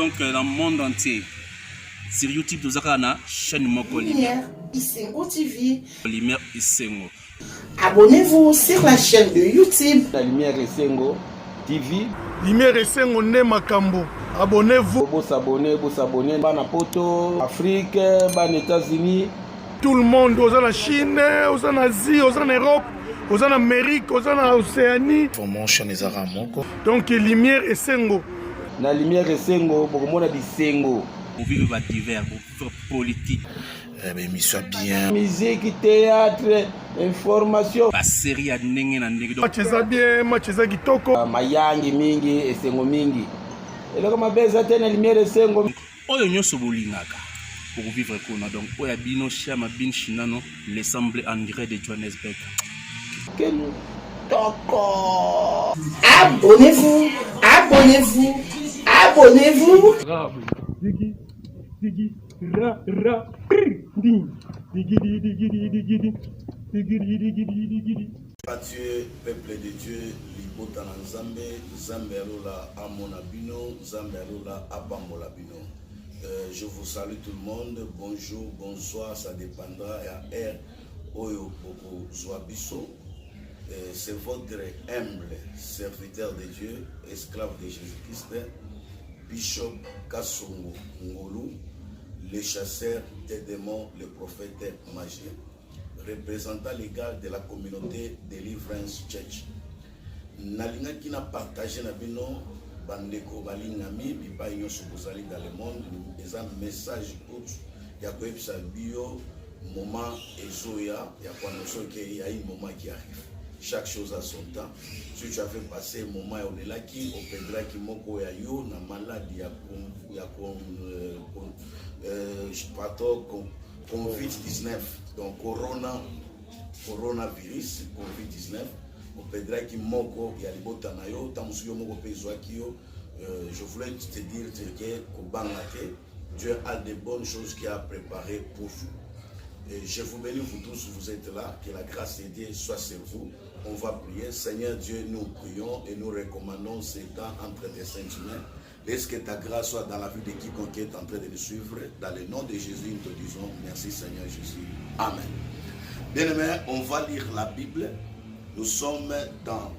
donc dans le monde entier. Sur YouTube, nous avons la chaîne Moko Lumière Isengo TV. Lumière Isengo. Abonnez-vous sur la chaîne de YouTube. La Lumière Isengo TV. Lumière Isengo ne makambo. Abonnez-vous. Vous s'abonner. Bana poto, Afrique, bana États-Unis. Tout le monde, aux en Chine, aux en Asie, aux en Europe, aux en Amérique, aux en Océanie. Donc Lumière Isengo. La Lumière Isengo, pour moi, Isengo. Pour vivre votre divers, pour vivre politique. Mais soit bien. Musique, théâtre, information. La série à Nengen and Negdo. Macheza bien, macheza kitoko. Mayangi mingi, Esengo mingi. Et là, comme ma belle la Lumière Isengo. Oyo nyoso bolingaka pour vivre kuna donc oya bino chama bin chinano l'assemblée en direct de Johannesburg. Quel toko. Abonnez-vous. Abonnez-vous. Abonnez-vous. Digi, digi, ra, ra, ding. Digi, digi, digi, digi, digi. Digi, digi, digi, digi. Dieu, peuple de Dieu, Libota Nzambe, Zamberola Amonabino, Zamberola Abambola Bino. Je vous salue tout le monde, bonjour, bonsoir, ça dépendra à R. Oyo Boko Zouabiso. C'est votre humble serviteur de Dieu, esclave de Jésus-Christ, Bishop Kassongo Ngolu, le chasseur des démons, le prophète magien, représentant légal de la communauté Deliverance Church. Nalinga qui n'a partagé na bino bandeko balingami bipa nyonso bozali dans le monde les un message autre ya koyebisa bio moment ezoya ya kwanoso ke ya un moment qui arrive. Chaque chose a son temps. Si tu avais passé un moment où on est là qui on perdra qui moko ya yo na maladie ya COVID-19 donc coronavirus COVID-19 on perdra qui moko ya libota na yo tamusuyo moko pezo akio. Je voulais te dire que Kobangate, Dieu a de bonnes choses qu'il a préparées pour vous. Et je vous bénis, vous tous, vous êtes là, que la grâce de Dieu soit sur vous. On va prier. Seigneur Dieu, nous prions et nous recommandons ces temps entre tes saintes mains. Laisse que ta grâce soit dans la vie de quiconque est en train de nous suivre. Dans le nom de Jésus, nous te disons merci Seigneur Jésus. Amen. Bien-aimés, on va lire la Bible. Nous sommes dans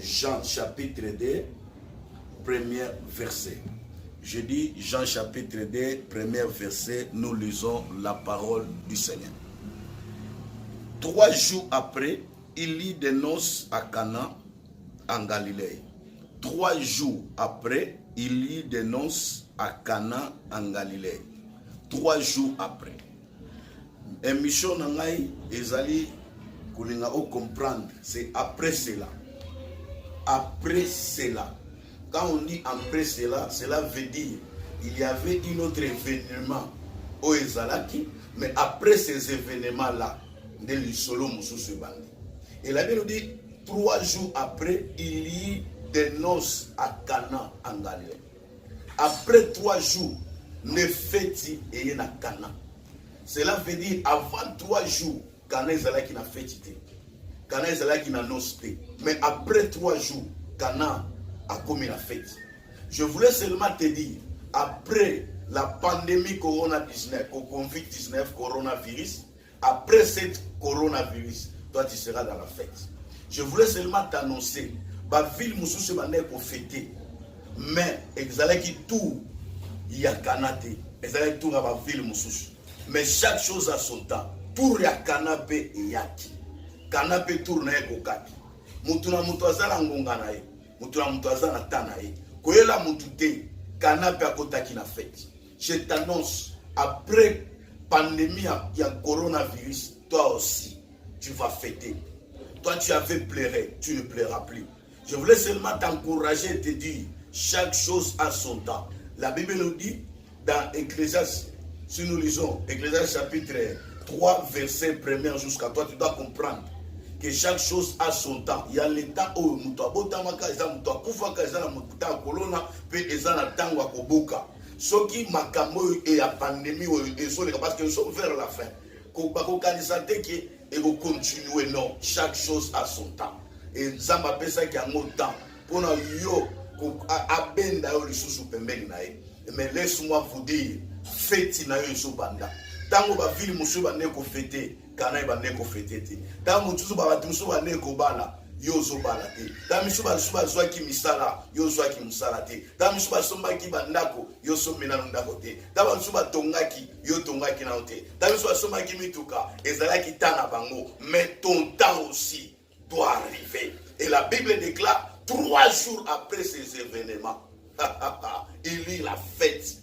Jean chapitre 2, premier verset. Je dis Jean chapitre 2, premier verset, nous lisons la parole du Seigneur. 3 jours après, il y des noces à Cana, en Galilée. 3 jours après, il y des noces à Cana, en Galilée. 3 jours après. Et mission nangai, ezali, kulinga o comprendre, c'est après cela. Après cela. Quand on dit après cela, cela veut dire il y avait un autre événement au Ezalaki, mais après ces événements-là, de l'Isolo Moussou Bandi. Et la Bible dit 3 jours après, il y a des noces à Cana en Galilée. Après 3 jours, ne fêti et na Cana. Cela veut dire avant 3 jours, Cana Ezalaki na fêtité. Cana Ezalaki na noce. Mais après 3 jours, Cana a commis la fête. Je voulais seulement te dire, après la pandémie Corona-19, Covid-19, coronavirus, après cette coronavirus, toi tu seras dans la fête. Je voulais seulement t'annoncer, la ville Moussou pour fêter, mais exalaki tout, il y a Kanate, exalaki tout à la ville Moussou. Mais chaque chose a son temps. Pour ya canapé et yaki. Canapé tourne kokaki. Mutuna mutazala ngonganae. Mutuna mutazala tanae. Koyela mutute canapé à kotaki na fête. Je t'annonce, après pandémie, il y a coronavirus, toi aussi, tu vas fêter. Toi, tu avais pleuré, tu ne pleuras plus. Je voulais seulement t'encourager et te dire, chaque chose a son temps. La Bible nous dit, dans Ecclésiaste, si nous lisons Ecclésiaste chapitre 3, verset 1 jusqu'à toi, tu dois comprendre que chaque chose a son temps. Il y a le temps où nous avons ce qui m'a et la pandémie parce que nous sommes vers la fin. Et vous continuez, non. Chaque chose a son temps. Et ça m'appelle ça qu'il y a un temps. Pour nous, abenda yo lisusu pembeni na ye. Mais laisse-moi vous dire, fête na yo ezobanda. Tango ba ville musu ba neko fêter, kana ba neko fêter te. Tango musu ba batu musu ba neko bala, yo zobala te. Tango musu ba suba zwa ki misala, yo zwa ki musala te. Tango musu ba somba ki bandako, yo somena ndako te. Tango musu ba tongaki, yo tongaki na te. Tango musu ba somba ki mituka, ezala ki tana bango, mais ton temps aussi doit arriver. Et la Bible déclare 3 jours après ces événements, il y a la fête,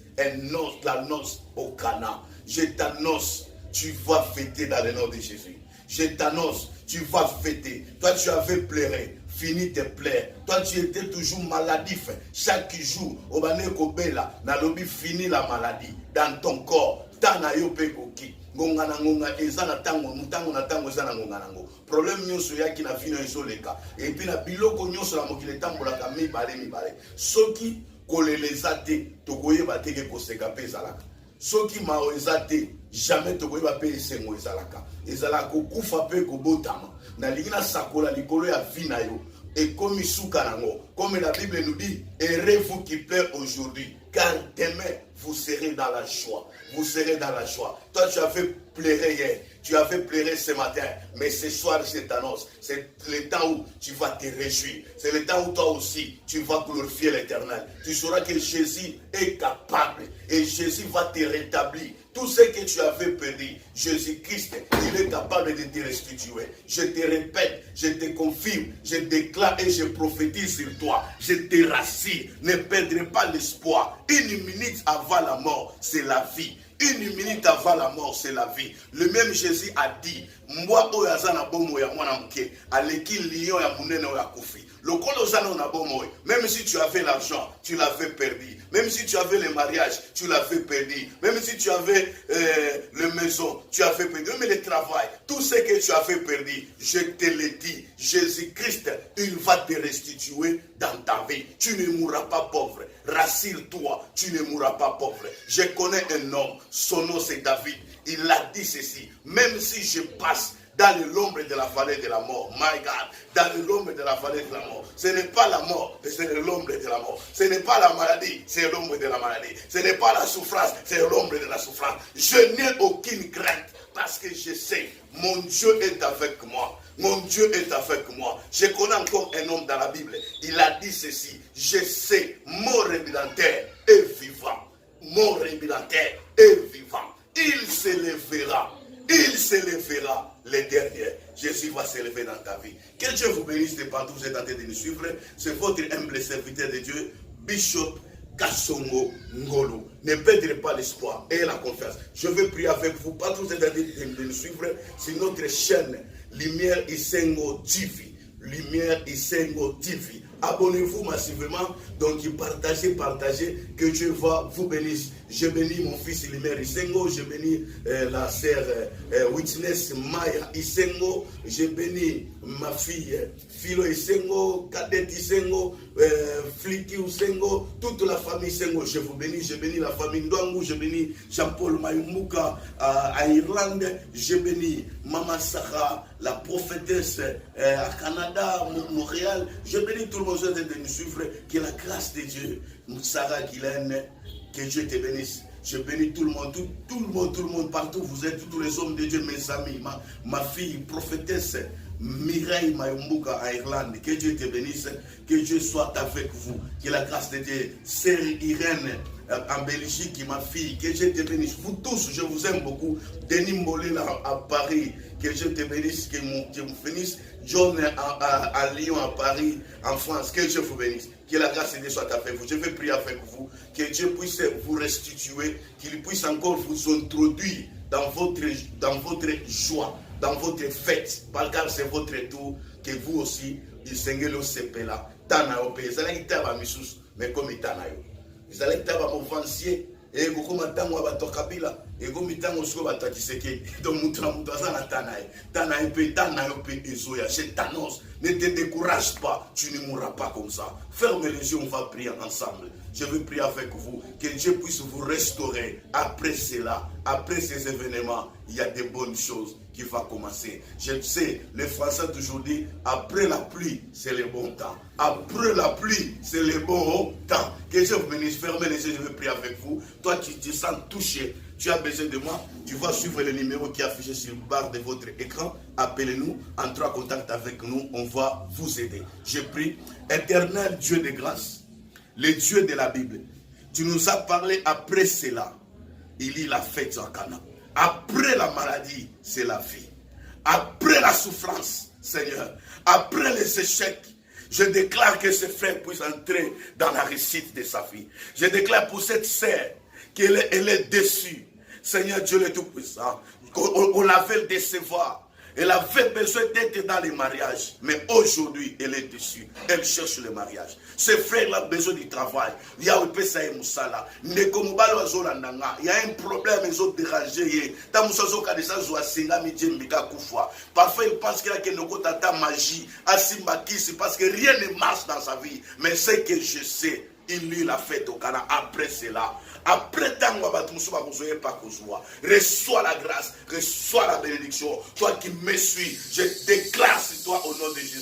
la noce au Cana. Je t'annonce, tu vas fêter dans le nom de Jésus. Je t'annonce, tu vas fêter. Toi, tu avais pleuré, fini tes pleurs. Toi, tu étais toujours maladif. Chaque jour, au Banekobela, na lobi fini la maladie dans ton corps. Tana yo pekoki. Ngongana ezana tango mutango na tango ezana ngongana ngo. Problème nyonso yaki na fino ezoleka. Et puis na biloko nyonso la mokile tambola ka mibale. Soki koleleza te tokoyeba te ke koseka pe ezalaka. Soki mao ezate jamais tokoyeba pe esengo ezalaka. Ezalaka kokufa pe kobotama. Na lingina sakola likolo ya vina yo. Et comme suka nango, comme la Bible nous dit, errez-vous qui pleure aujourd'hui, car demain vous serez dans la joie. Vous serez dans la joie. Toi, tu as fait pleurer hier, tu as fait pleurer ce matin, mais ce soir, je t'annonce, c'est le temps où tu vas te réjouir. C'est le temps où toi aussi, tu vas glorifier l'Éternel. Tu sauras que Jésus est capable et Jésus va te rétablir. Tout ce que tu avais perdu, Jésus-Christ, il est capable de te restituer. Je te répète, je te confirme, je déclare et je prophétise sur toi. Je te rassure, ne perdrai pas l'espoir. 1 minute avant la mort, c'est la vie. 1 minute avant la mort, c'est la vie. Le même Jésus a dit, moi, oyazana bomo ya mwana mke, aleki lion ya munene ya kufi. Même si tu avais l'argent, tu l'avais perdu. Même si tu avais le mariage, tu l'avais perdu. Même si tu avais le maison, tu avais perdu. Même le travail, tout ce que tu avais perdu, je te le dis, Jésus-Christ, il va te restituer dans ta vie. Tu ne mourras pas pauvre. Rassure-toi, tu ne mourras pas pauvre. Je connais un homme, son nom c'est David. Il a dit ceci, même si je passe dans l'ombre de la vallée de la mort. My God, dans l'ombre de la vallée de la mort. Ce n'est pas la mort, mais c'est l'ombre de la mort. Ce n'est pas la maladie, c'est l'ombre de la maladie. Ce n'est pas la souffrance, c'est l'ombre de la souffrance. Je n'ai aucune crainte parce que je sais, mon Dieu est avec moi. Mon Dieu est avec moi. Je connais encore un homme dans la Bible. Il a dit ceci, je sais, mon rédempteur est vivant. Mon rédempteur est vivant. Il se lèvera. Il se lèvera les derniers. Jésus va se lever dans ta vie. Que Dieu vous bénisse de partout où vous êtes en train de nous suivre. C'est votre humble serviteur de Dieu, Bishop Kasongo Ngolo. Ne perdez pas l'espoir et la confiance. Je veux prier avec vous partout où vous êtes en train de nous suivre sur notre chaîne Lumière Isengo TV. Lumière Isengo TV. Abonnez-vous massivement, donc partagez, que Dieu va vous bénir. Je bénis mon fils Lumière Isengo, je bénis la sœur Witness Maya Isengo, je bénis ma fille Philo Isengo, Kadette Isengo, Fliki Isengo, toute la famille Isengo, je vous bénis, je bénis la famille Ndwangu, je bénis Jean-Paul Mayumuka à Irlande, je bénis Mama Sarah, la prophétesse à Canada, Montréal, je bénis tout le monde de nous suivre, que la grâce de Dieu, Sarah Guylaine, que Dieu te bénisse. Je bénis tout le monde, tout le monde, partout vous êtes, tous les hommes de Dieu, mes amis, ma fille, prophétesse Mireille Mayumbuka à Irlande, que Dieu te bénisse, que Dieu soit avec vous, que la grâce de Dieu, sœur Irène en Belgique, ma fille, que Dieu te bénisse, vous tous, je vous aime beaucoup, Denis Molina à Paris, que Dieu te bénisse, que vous finisse, John à Lyon, à Paris, en France, que Dieu vous bénisse, que la grâce de Dieu soit avec vous, je vais prier avec vous, que Dieu puisse vous restituer, qu'il puisse encore vous introduire dans votre joie, dans votre fête, car c'est votre tour, que vous aussi, il Seigneur le sepela, Tanayo, Zalaki Taba Missus, mais comme Tanayo. Zalaki Taba Movansier, et beaucoup maintenant, Kabila, ego mitango siko batakiseke donc mutra mutazana tanae pe tanae pe ezoya je t'annonce ne te décourage pas, tu ne mourras pas comme ça. Ferme les yeux, on va prier ensemble. Je veux prier avec vous, que Dieu puisse vous restaurer après cela, après ces événements. Il y a des bonnes choses qui vont commencer. Je sais, les Français d'aujourd'hui, après la pluie, c'est le bon temps. Après la pluie, c'est le bon temps. Que Dieu vous bénisse. Fermez les yeux, je veux prier avec vous. Toi qui te sens touché, tu as besoin de moi, tu vas suivre le numéro qui est affiché sur le barre de votre écran. Appelez-nous, entrez en contact avec nous, on va vous aider. Je prie, éternel Dieu de grâce, le Dieu de la Bible, tu nous as parlé après cela. Il y a la fête en Cana. Après la maladie, c'est la vie. Après la souffrance, Seigneur, après les échecs, je déclare que ce frère puisse entrer dans la réussite de sa vie. Je déclare pour cette sœur qu'elle est déçue. Seigneur Dieu le Tout-Puissant, on l'avait décevoir. Elle avait besoin d'être dans les mariages. Mais aujourd'hui, elle est déçue. Elle cherche le mariage. Ce frère a besoin du travail. Il y a un problème, ils ont dérangé. Parfois, il pense qu'il y a une magie. Parce que rien ne marche dans sa vie. Mais ce que je sais, il lit la fête au Cana après cela. Après reçois la grâce, reçois la bénédiction. Toi qui me suis, je déclare sur toi au nom de Jésus.